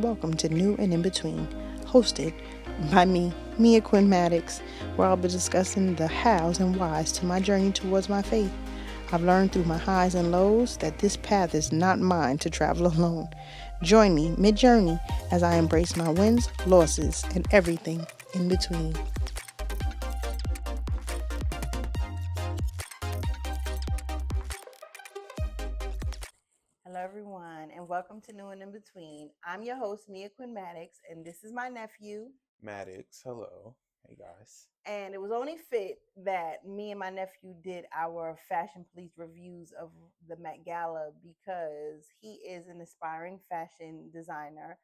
welcome to New and In Between, hosted by me, Mia Quinn Maddox, where I'll be discussing the hows and whys to my journey towards my faith. I've learned through my highs and lows that this path is not mine to travel alone. Join me mid journey as I embrace my wins, losses, and everything in between. Hello, everyone, and welcome to New and In Between. I'm your host, Mia Quinn Maddox, and this is my nephew. Maddox, hello. Hey guys. And it was only fit that me and my nephew did our fashion police reviews of the Met Gala because he is an aspiring fashion designer.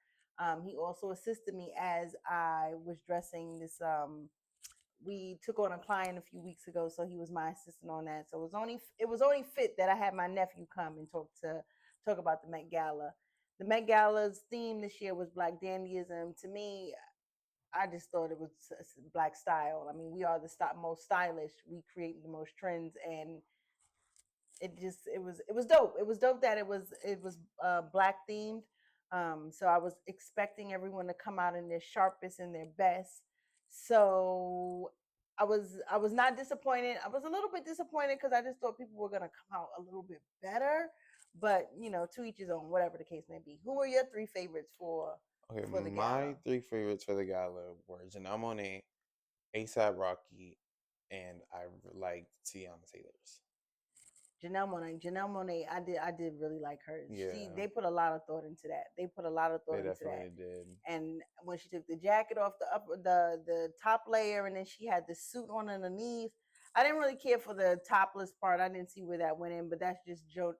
He also assisted me as I was dressing this. We took on a client a few weeks ago, so he was my assistant on that. So it was only fit that I had my nephew come and talk about the Met Gala. The Met Gala's theme this year was Black Dandyism. To me, I just thought it was black style. I mean, we are the most stylish. We create the most trends, and it was dope. It was dope that it was black themed. So I was expecting everyone to come out in their sharpest and their best. So I was not disappointed. I was a little bit disappointed because I just thought people were gonna come out a little bit better. But to each his own, whatever the case may be. Who are your three favorites Okay, for the gala? my three favorites for the gala were Janelle Monae, ASAP Rocky, and I liked Tiana Taylor's. Janelle Monae, I did really like her. Yeah, They put a lot of thought into that. They put a lot of they thought into that. definitely did. And when she took the jacket off the top layer, and then she had the suit on underneath, I didn't really care for the topless part. I didn't see where that went in, but that's just Janelle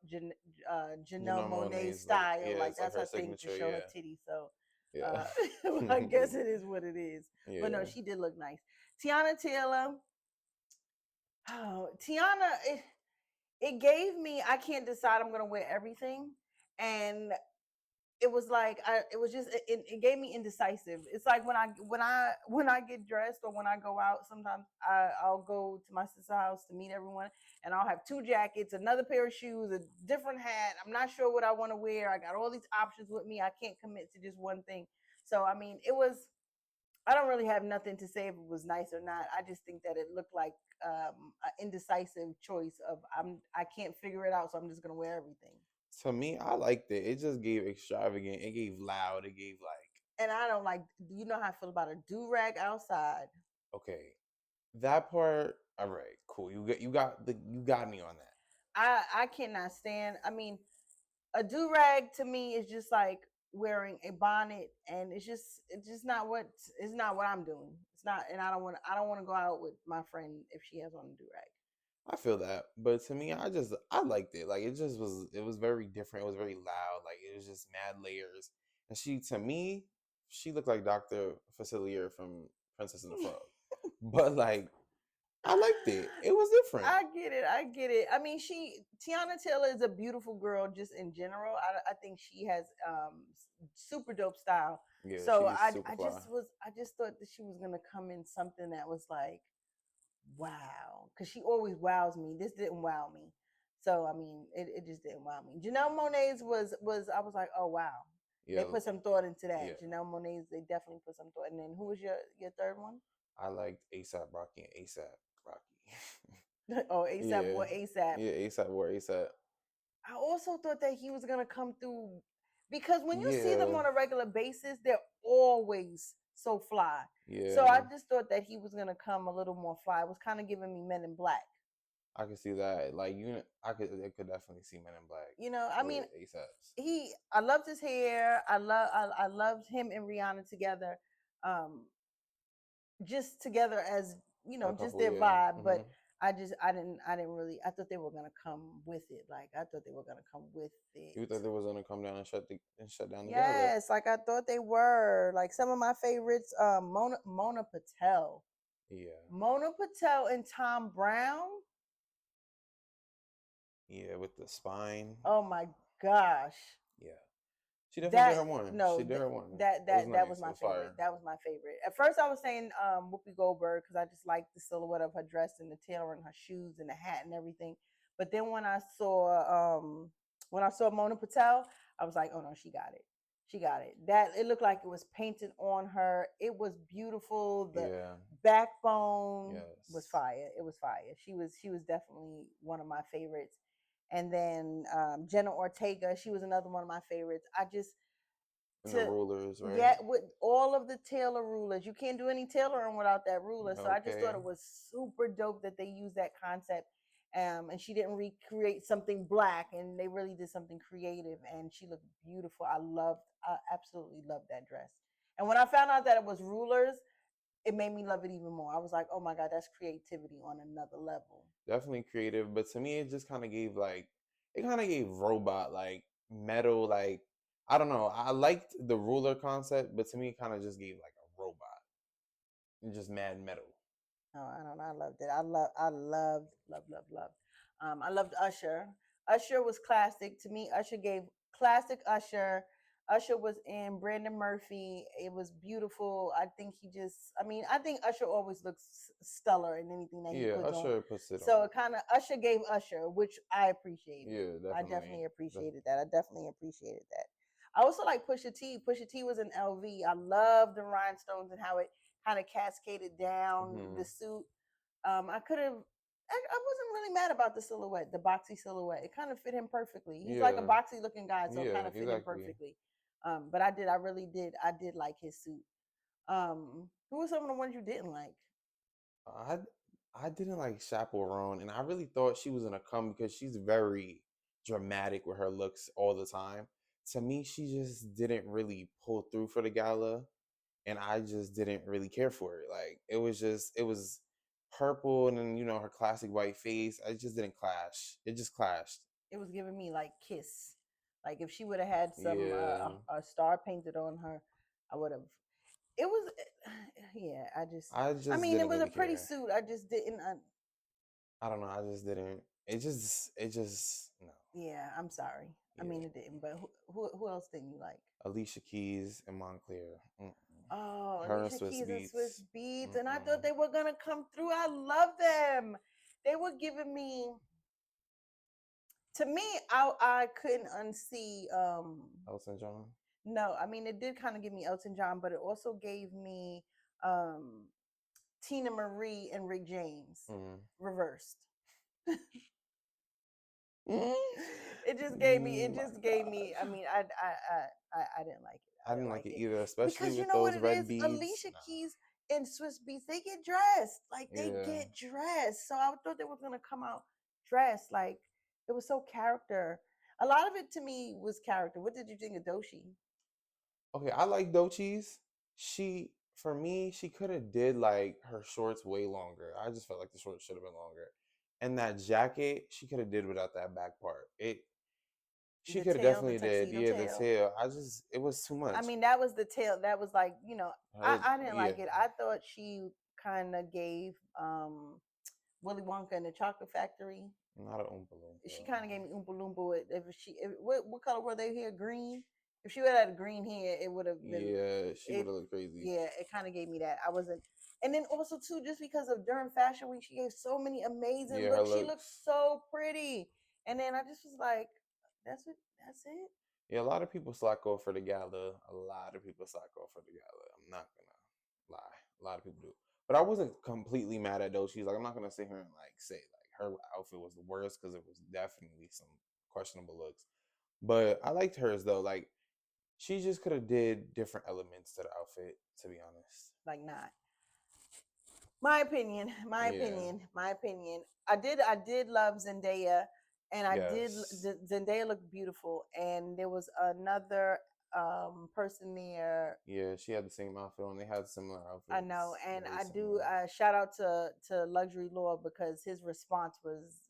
Janelle Monae's Monae's like, style. yeah, Like it's like that's her her thing to signature, show her yeah. titty. So Yeah. uh, I guess it is what it is. But no, Yeah. she did look nice. Tiana Taylor. Oh, Tiana. It gave me I can't decide I'm gonna wear everything, and it was like it was just it gave me indecisive. It's like when I get dressed or when I go out. Sometimes I'll go to my sister's house to meet everyone, and I'll have two jackets, another pair of shoes, a different hat. I'm not sure what I want to wear. I got all these options with me. I can't commit to just one thing. So I mean, it was I don't really have nothing to say if it was nice or not. I just think that it looked like an indecisive choice of I can't figure it out, so I'm just gonna wear everything. To me, I liked it. It just gave extravagant. It gave loud. It gave like, And I don't like. You know how I feel about a do rag outside. okay, that part. All right, cool. You got me on that. I cannot stand. I mean, a do rag to me is just like wearing a bonnet, and it's just not what I'm doing. It's not, and I don't want to go out with my friend if she has on a do rag. I feel that, but to me, I liked it. Like it was very different. It was very loud. Like it was just mad layers. And she to me, she looked like Dr. Facilier from Princess and the Frog. But like I liked it. It was different. I get it. I get it. I mean, Tiana Taylor is a beautiful girl just in general. I think she has super dope style. Yeah, So she's super fly. I just thought that she was gonna come in something that was like wow, because she always wows me. This didn't wow me. So I mean, it just didn't wow me. Janelle Monae's was I was like, oh wow, they Yeah, put some thought into yeah. that. Janelle Monae's they definitely put some thought. And then who was your third one? I liked ASAP Rocky and ASAP Rocky. Oh, ASAP Yeah. or ASAP. Yeah, ASAP or ASAP. I also thought that he was gonna come through because when you see them Yeah. on a regular basis, they're always so fly. So I Yeah. just thought that he was gonna come a little more fly. It was kind of giving me Men in Black. I could see that. Like I could definitely see Men in Black I with mean, ASAP's. I loved his hair. I loved him and Rihanna together. Um, just together as A just couple, their yeah. vibe. But I didn't really. I thought they were gonna come with it. Like I thought they were gonna come with it. You thought they was gonna come down and shut down the gala. Yes, like I thought they were. Like some of my favorites, Mona Patel. Yeah. Mona Patel and Tom Brown. Yeah, with the spine. Oh my gosh. Yeah. She definitely did That her one. no, She did her one. that It was that that was nice. It my was favorite. fire. That was my favorite. At first, I was saying Whoopi Goldberg because I just liked the silhouette of her dress and the tailor and her shoes and the hat and everything. But then when I saw Mona Patel, I was like, oh no, she got it. She got it. That it looked like it was painted on her. It was beautiful. The Yeah. backbone was Yes. fire. It was fire. She was definitely one of my favorites. And then Jenna Ortega, she was another one of my favorites. I just And the to rulers, right? yeah, with all of the tailor rulers, you can't do any tailoring without that ruler. So I just thought Okay. it was super dope that they used that concept. And she didn't recreate something black, and they really did something creative. And she looked beautiful. I absolutely loved that dress. And when I found out that it was rulers, it made me love it even more. I was like, oh my god, that's creativity on another level. Definitely creative, but to me, it just kind of gave like, it kind of gave robot, like metal, like, I don't know. I liked the ruler concept, but to me, it kind of just gave like a robot and just mad metal. Oh, I don't know. I loved it. I loved. I loved Usher. Usher was classic to me. Usher gave classic Usher. Usher was in Brandon Murphy. It was beautiful. I think he just. I mean, I think Usher always looks stellar in anything that he Yeah, puts on. Usher puts it So on. it kind of Usher gave Usher, which I appreciated. Yeah, I definitely. definitely appreciated that. I definitely appreciated that. I also like Pusha T. Pusha T was in LV. I love the rhinestones and how it kind of cascaded down Hmm. the suit. I could have. I wasn't really mad about the silhouette, the boxy silhouette. It kind of fit him perfectly. He's like a Yeah, boxy looking guy, so it yeah, kind of fit him exactly. perfectly. But I did. I really did. I did like his suit. Who were some of the ones you didn't like? I I didn't like Chaperone, and I really thought she was gonna come because she's very dramatic with her looks all the time. To me, she just didn't really pull through for the gala, and I just didn't really care for it. Like it was purple, and then her classic white face. I just didn't clash. It just clashed. It was giving me like Kiss. Like if she would have had some Yeah, a star painted on her, I would have. It was, yeah. I just. I I just mean, it didn't was a really pretty care. suit. I just didn't. I don't know. I just didn't. It just no. Yeah, I'm sorry. I Yeah. mean, it didn't. But who else didn't you like? Alicia Keys and Montclair. Mm-mm. Oh, Her and Alicia Swiss Keys and Swiss Beats. Beats, and I Mm-mm. thought they were gonna come through. I love them. They were giving me. To me, I couldn't unsee. Elton John. No, I mean it did kind of give me Elton John, but it also gave me um Tina Marie and Rick James Mm. reversed. Mm. It just gave me. It My just gave me. I gosh. mean, I didn't like it. I I didn't didn't like like it it either, especially because you with know what those it red is. beads. Alicia Nah. Keys and Swiss Beats, they get dressed like they Yeah. get dressed. So I thought they were gonna come out dressed like it was so character. A lot of it to me was character. What did you think of Doshi? Okay, I like Dochi's. For me, she could have did like her shorts way longer. I just felt like the shorts should have been longer. And that jacket, she could have did without that back part. She The could have tail, the definitely did. tuxedo Yeah, the tail. tail. It was too I much. mean, that was the tail. That was like, I didn't Yeah, like it. I thought she kind of gave Willy Wonka and the Chocolate Factory. not an Oompa Loompa. She kind of gave me Oompa Loompa. What color were they here? Green. If she would have had green hair, it would have been Yeah, she would it. have looked crazy. Yeah, it kind of gave me that. I wasn't. And then also too, just because of during Fashion Week, she gave so many amazing Yeah, her looks. She looked looks. so pretty. And then I just was like, that's it. That's it. Yeah, a lot of people slack off for the gala. A lot of people slack off for the gala. I'm not gonna lie. A lot of people do. But I wasn't completely mad at those. She's like, I'm not gonna sit here and like say like her outfit was the worst because it was definitely some questionable looks. But I liked hers though. Like she just could have did different elements to the outfit, to be honest. Like not. My opinion, my Yeah. opinion, my opinion. I did love Zendaya, and Yes. Zendaya looked beautiful, and there was another person there. Yeah, she had the same outfit on. They had similar I know, outfits. and Very I do similar. shout out to Luxury Law because his response was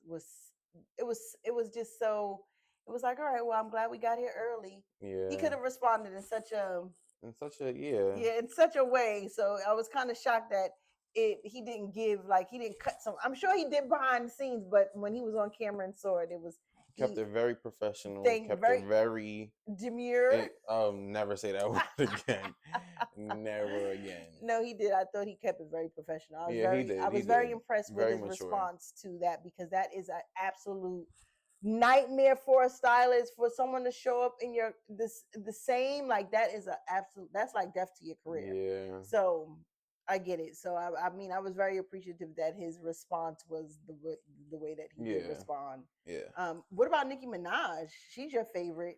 it was just so it was like, all right, well, I'm glad we got here early. He Yeah. could have responded in such a And such a yeah. yeah, in such a way. So I was kind of shocked that he didn't give like he didn't cut some. I'm sure he did behind the scenes, but when he was on camera and saw it, it was Kept he it very professional. thing Kept it very very. demure. I'll never say that word again. Never again. No, he did. I thought he kept it very professional. Yeah, he I did. He was very did. impressed with Very his mature. response to that because that is an absolute nightmare for a stylist for someone to show up in your the same, like that is a absolute, that's like death to your career. Yeah. So I get it. So I mean, I was very appreciative that his response was the way that he did Yeah. respond. Yeah. What about Nicki Minaj? She's your favorite.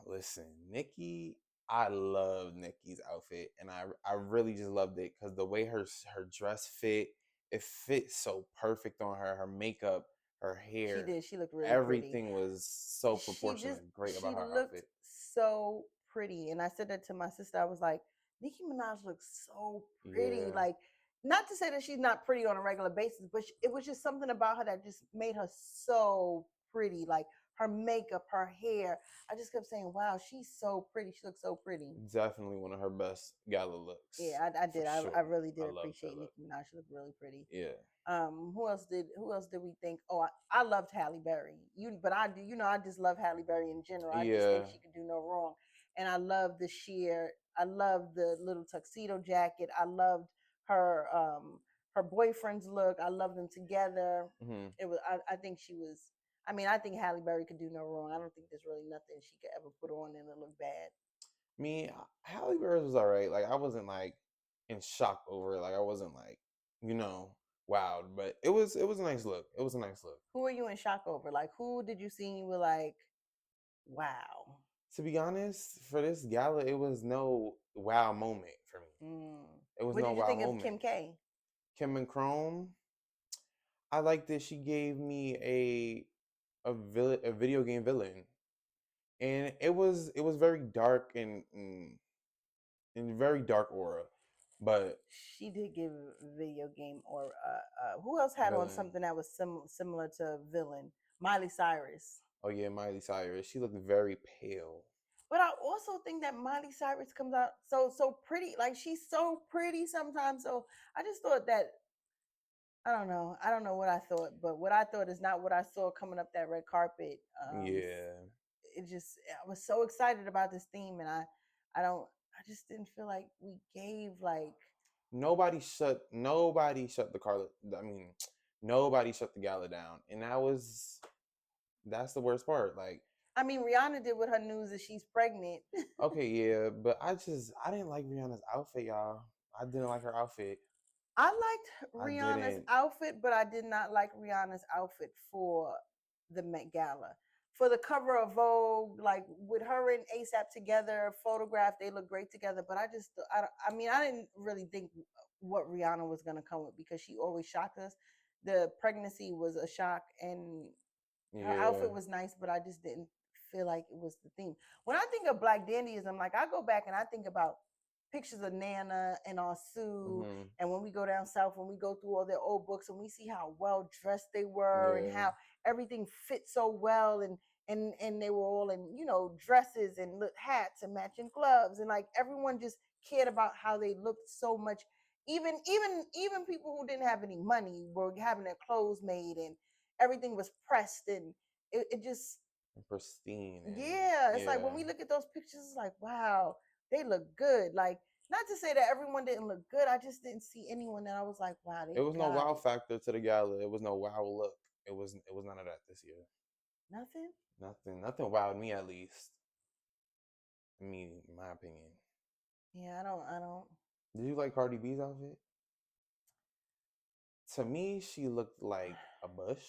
Listen, Nicki, I love Nicki's outfit, and I really just loved it because the way her dress fit, it fit so perfect on her. Her makeup, her She hair, did. She looked really pretty. everything was so proportionate. Great She about her looked outfit. so pretty, and I said that to my sister. I was like, Nicki Minaj looks so pretty. Yeah, Like, not to say that she's not pretty on a regular basis, but it was just something about her that just made her so pretty. Like her makeup, her hair. I just kept saying, "Wow, she's so pretty. She looks so pretty." definitely one of her best gala looks Yeah, I for did. I sure. really I did loved her appreciate look. Nicki Minaj. She looked really pretty. Yeah, Who else did we think? Oh, I loved Halle Berry. But I do, I just love Halle Berry in general. I just think yeah. she could do no wrong. And I love the sheer, I love the little tuxedo jacket. I loved her boyfriend's look. I loved them together. Hmm. I think she was, I mean, I think Halle Berry could do no wrong. I don't think there's really nothing she could ever put on and it look bad. Me, Halle Berry was all right. Like I wasn't like in shock over it. Like I wasn't like, you know, wowed, but it was a nice look. It was a nice look. Who are you in shock over? Like, who did you see and you were like, wow? To be honest, for this gala, it was no wow moment for me. Mm. It was What no did you wow think of moment. Kim K? Kim and Chrome, I like that she gave me a video game villain, and it was very dark and very dark aura, but She did give video game or who else had on villain. something that was similar to villain? Miley Cyrus. Oh yeah, Miley Cyrus. She looked very pale. But I also think that Miley Cyrus comes out so pretty. Like she's so pretty sometimes. So I just thought that I don't know. I don't know what I thought, but what I thought is not what I saw coming up that red carpet. Yeah. It just I was so excited about this theme, and I don't I just didn't feel like we gave like. Nobody shut the car. I mean, nobody shut the gala down, and that's the worst part. Like, I mean, Rihanna did with her news that she's pregnant. okay, yeah, but I didn't like Rihanna's outfit, y'all. I didn't like her outfit. I liked I Rihanna's didn't. outfit, but I did not like Rihanna's outfit for the Met Gala. For the cover of Vogue, like with her and ASAP together, photographed, they look great together. But I mean, I didn't really think what Rihanna was gonna come with because she always shocked us. The pregnancy was a shock, and her Yeah. outfit was nice, but I just didn't feel like it was the theme. When I think of Black Dandyism, like I go back and I think about pictures of Nana and Sue, Mhm. and when we go down south, when we go through all their old books and we see how well dressed they were and Yeah. how everything fit so well, and they were all in dresses and hats and matching gloves, and like everyone just cared about how they looked so much. Even people who didn't have any money were having their clothes made, and everything was pressed, and it just, And pristine and yeah, it's like yeah. when we look at those pictures, it's like, wow, they look good. Like, not to say that everyone didn't look good, I just didn't see anyone that I was like, wow, It they was no got wow it. factor to the gala. It was no wow look. It was none of that this year. Nothing. Nothing wowed me at least. Me, in my opinion. Yeah, I don't. Did you like Cardi B's outfit? To me, she looked like a bush,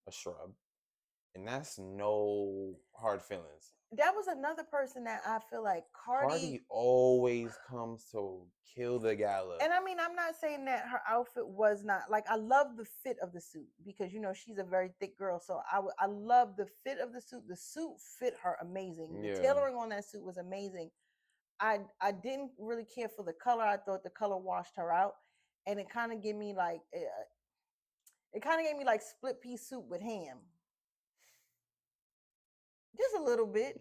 a shrub, and that's no hard feelings. That was another person that I feel like Cardi. Cardi always comes to kill the gala. And I mean, I'm not saying that her outfit was not like, I love the fit of the suit because she's a very thick girl, so I love the fit of the suit. The suit fit her amazing. The Yeah, tailoring on that suit was amazing. I didn't really care for the color. I thought the color washed her out, and it kind of gave me like split pea soup with ham, just a little bit.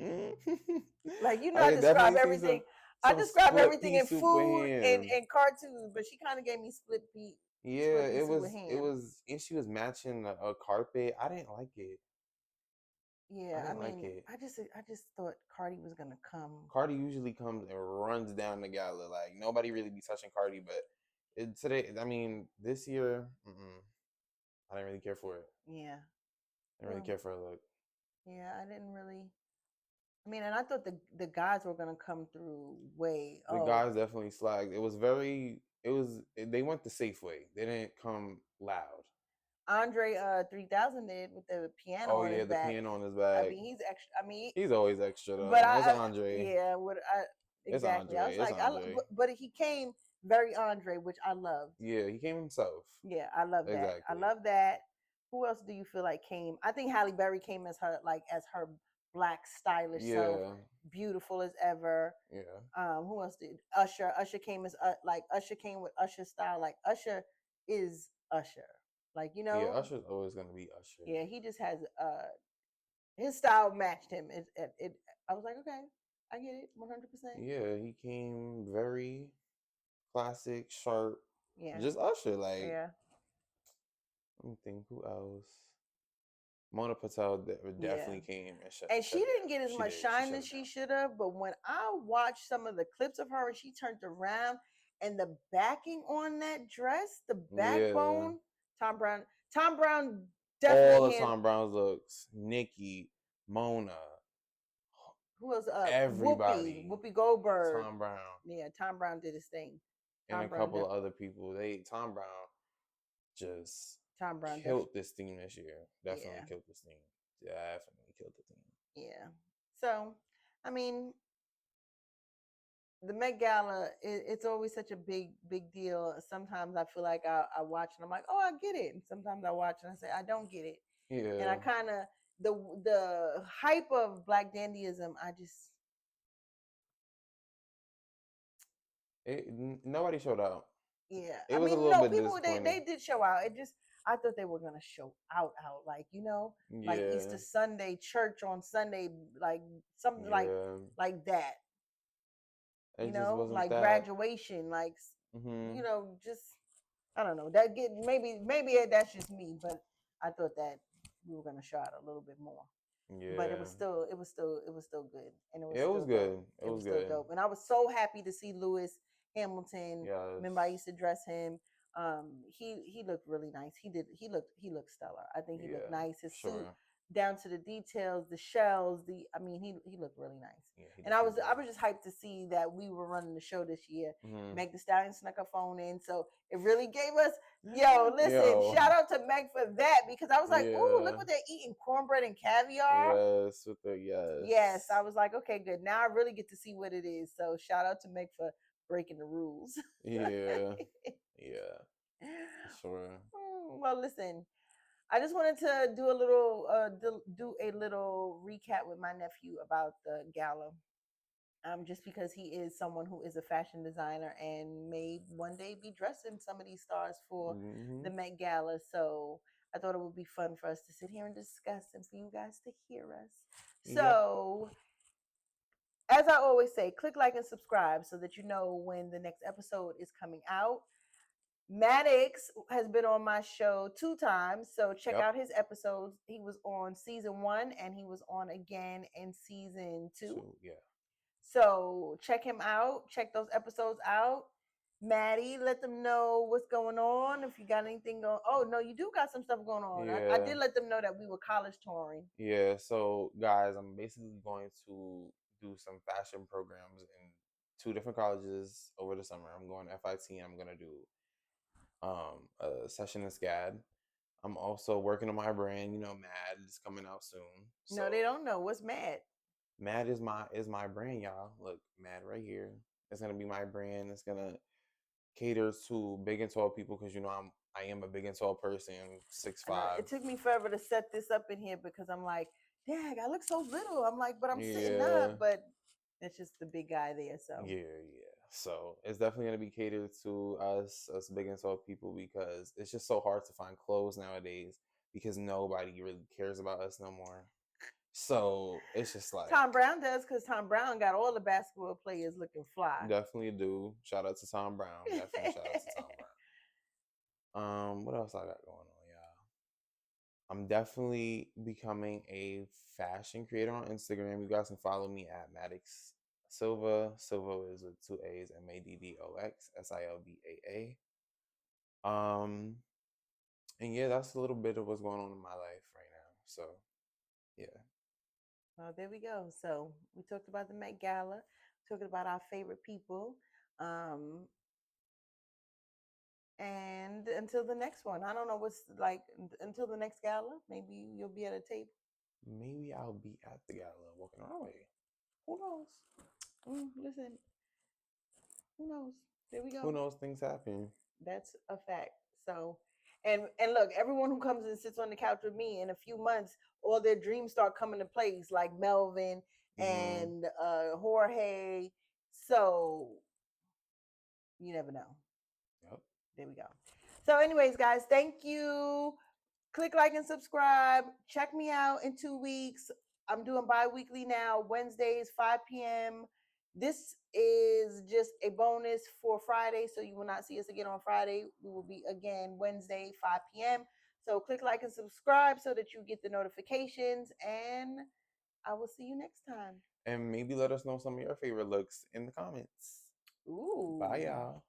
Like I I can describe definitely see everything. I some describe split everything pea in soup with food and ham. cartoons, but she kind of gave me Yeah, split pea it soup with was it ham. was and she was matching a carpet. I didn't like it. I Yeah, I didn't like mean, it. I just thought Cardi was gonna come. Cardi usually comes and runs down the gala. Like nobody really be touching Cardi, but today, I mean, this year, I didn't really care for it. Yeah, I didn't really well, care for her look. Yeah, I didn't really. I mean, and I thought the guys were gonna come through way. The Oh, guys definitely slagged. It was very. It was. They went the safe way. They didn't come loud. Andre 3000 did with the piano Oh on yeah, his the back. piano on his I back. mean, he's extra. I mean, He's always extra but though. It's Andre. yeah, what I It's exactly. I Andre. was It's like, Andre. but he came very Andre, which I loved. Yeah, he came himself. Yeah, I love that. I Exactly. love that. Who else do you feel like came? I think Halle Berry came as her as her black stylish self, Yeah. beautiful as ever. Yeah. Who else did Usher? Usher came as like Usher came with Usher style. Like Usher is Usher. Like Yeah. Usher's always gonna be Usher. yeah, he just has his style matched him. It I was like, okay, I get it, 100%. Yeah, he came very classic, sharp, Yeah, just Usher. Like, yeah, let me think, who else? Mona Patel yeah. definitely came and And she shut it didn't down. get as She much did. She shine shut as it she down. should have. But when I watched some of the clips of her and she turned around and the backing on that dress, the Yeah. backbone, Tom Brown, Tom Brown All definitely the had. Tom Brown's looks. Nikki, Mona, Who was Whoopi, everybody. Whoopi Goldberg. Tom Brown Yeah, Tom Brown did his thing. and Tom a Brown couple def of other people. Tom Brown just Tom Brown def killed this theme this year. Definitely yeah, killed this theme. Definitely killed the theme. yeah. So, I mean, the Met Gala, it's always such a big deal. Sometimes I feel like I watch and I'm like, oh, I get it. And sometimes I watch and I say, I don't get it. And I Yeah. kind of the hype of Black Dandyism. I just Nobody showed out. yeah. It I was a mean, little no, bit people disappointing. they did show out. It just I thought they were gonna show out like like Yeah. Easter Sunday, church on Sunday, like something Yeah. like that. It just wasn't Like that. graduation, like Hmm. just I don't know. That get maybe that's just me, but I thought that we were gonna show out a little bit more. But Yeah. it was still good, and it was It was still dope. good. It It was was still good. dope, and I was so happy to see Lewis Hamilton. Yes. Remember, I used to dress him. He looked really nice. He looked stellar. I think he looked Yeah. nice. His suit Sure. down to the details, the shells, the I mean, he looked really nice. Yeah, he And definitely I did. was just hyped to see that we were running the show this year. Hmm. Meg the Stallion snuck her phone in, so it really gave us. Yo, listen, Yo. shout out to Meg for that because I was like, ooh, look Yeah. what they're eating, cornbread and caviar. Yes. With the Yes, yes. I was like, okay, good. Now I really get to see what it is. So shout out to Meg for breaking the rules. Yeah. Yeah. For sure. Well, listen, I just wanted to do a little do a little recap with my nephew about the gala. Just because he is someone who is a fashion designer and may one day be dressing some of these stars for Hmm. the Met Gala. So I thought it would be fun for us to sit here and discuss and for you guys to hear us. Yep. So as I always say, click like and subscribe so that you know when the next episode is coming out. Maddox has been on my show 2 times, so check Yep. out his episodes. He was on season 1 and he was on again in season 2. So yeah. So check him out. Check those episodes out. Maddie, let them know what's going on. If you got anything going, oh no, you do got some stuff going on. I Yeah. did let them know that we were college touring. Yeah. So guys, I'm basically going to do some fashion programs in 2 different colleges over the summer. I'm going to FIT. I'm gonna do a session in SCAD. I'm also working on my brand. Mad is coming out soon. No, So they don't know what's mad. Mad is my brand, y'all. Look, Mad right here. It's gonna be my brand. It's gonna cater to big and tall people because I am a big and tall person, six I know five. it took me forever to set this up in here because I'm like, dang, I look so little. I'm like, but I'm sitting Yeah, up, but it's just the big guy there. So yeah. So it's definitely gonna be catered to us big and tall people because it's just so hard to find clothes nowadays because nobody really cares about us no more. So it's just like Tom Brown does because Tom Brown got all the basketball players looking fly. definitely do. Shout out to Tom Brown. Definitely shout out to Tom Brown. What else I got going on, y'all? I'm definitely becoming a fashion creator on Instagram. You guys can follow me at Maddox Silva. Silva is with 2 A's, MADDOX SILVAA. Um, and yeah, that's a little bit of what's going on in my life right now. So yeah. Well, there we go. So we talked about the Met Gala, talking about our favorite people. Um, and until the next one, I don't know what's like until the next gala. Maybe you'll be at a table. Maybe I'll be at the gala walking our way. Who knows? Listen, who knows? There we Who go. knows? Things happen. That's a fact. So, and look, everyone who comes and sits on the couch with me in a few months, all their dreams start coming to place, like Melvin Mm-hmm. and Jorge. So you never know. Yep. There we go. So, anyways, guys, thank you. Click like and subscribe. Check me out in 2 weeks. I'm doing bi-weekly now, Wednesdays, 5 p.m. This is just a bonus for Friday, so you will not see us again on Friday. We will be again Wednesday, 5 p.m. So click like and subscribe so that you get the notifications, and I will see you next time. And maybe let us know some of your favorite looks in the comments. Ooh, Bye, y'all.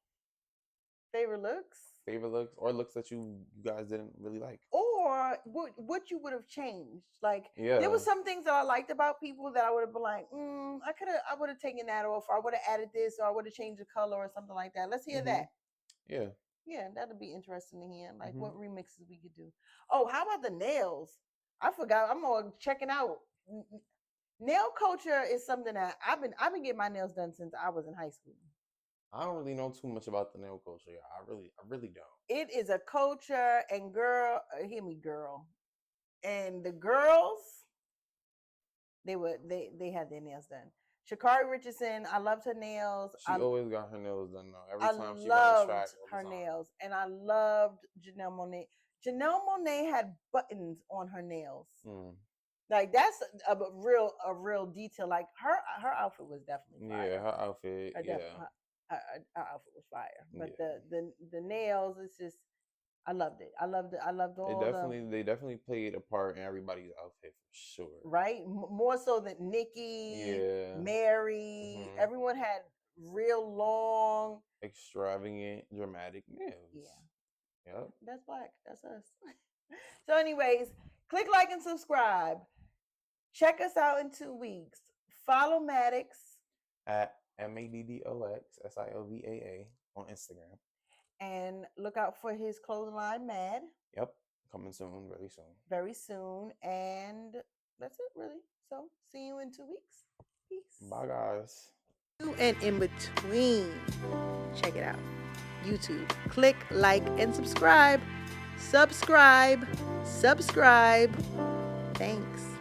favorite looks? Favorite looks or looks that you guys didn't really like. Or what you would have changed. Like there Yeah. was some things that I liked about people that I would have been like, I would have taken that off, or I would have added this, or I would have changed the color or something like that. Let's hear Mm-hmm. that. Yeah. Yeah, that'd be interesting to hear. Like Mm-hmm. what remixes we could do. Oh, how about the nails? I forgot. I'm all checking out. Nail culture is something that I've been getting my nails done since I was in high school. I don't really know too much about the nail culture. I really don't. It is a culture, and girl, hear me, girl, and the girls they had their nails done. Shakari Richardson, I loved her nails. She always got her nails done though. Every I time she run a track, loved all the her time. nails, and I loved Janelle Monáe. Janelle Monáe had buttons on her nails. Like that's a real detail. Like her outfit was definitely fire. Yeah, her outfit. Her, Yeah, her outfit was fire. But yeah. the nails, it's just I loved it. I loved it. I loved all They definitely played a part in everybody's outfit for sure. right more so than Nikki, Yeah. Mary. Mm-hmm. Everyone had real long, Extravagant, dramatic nails. yeah. Yep. That's black. That's us. So, anyways, click like and subscribe. Check us out in 2 weeks. Follow Maddox At MADDOXSILVAA on Instagram. and look out for his clothing line, Mad, Yep. Coming soon, very soon. very soon. And that's it, really. So, see you in 2 weeks. Peace. Bye, guys. And in between, check it out. YouTube. Click like and subscribe. Subscribe. Thanks.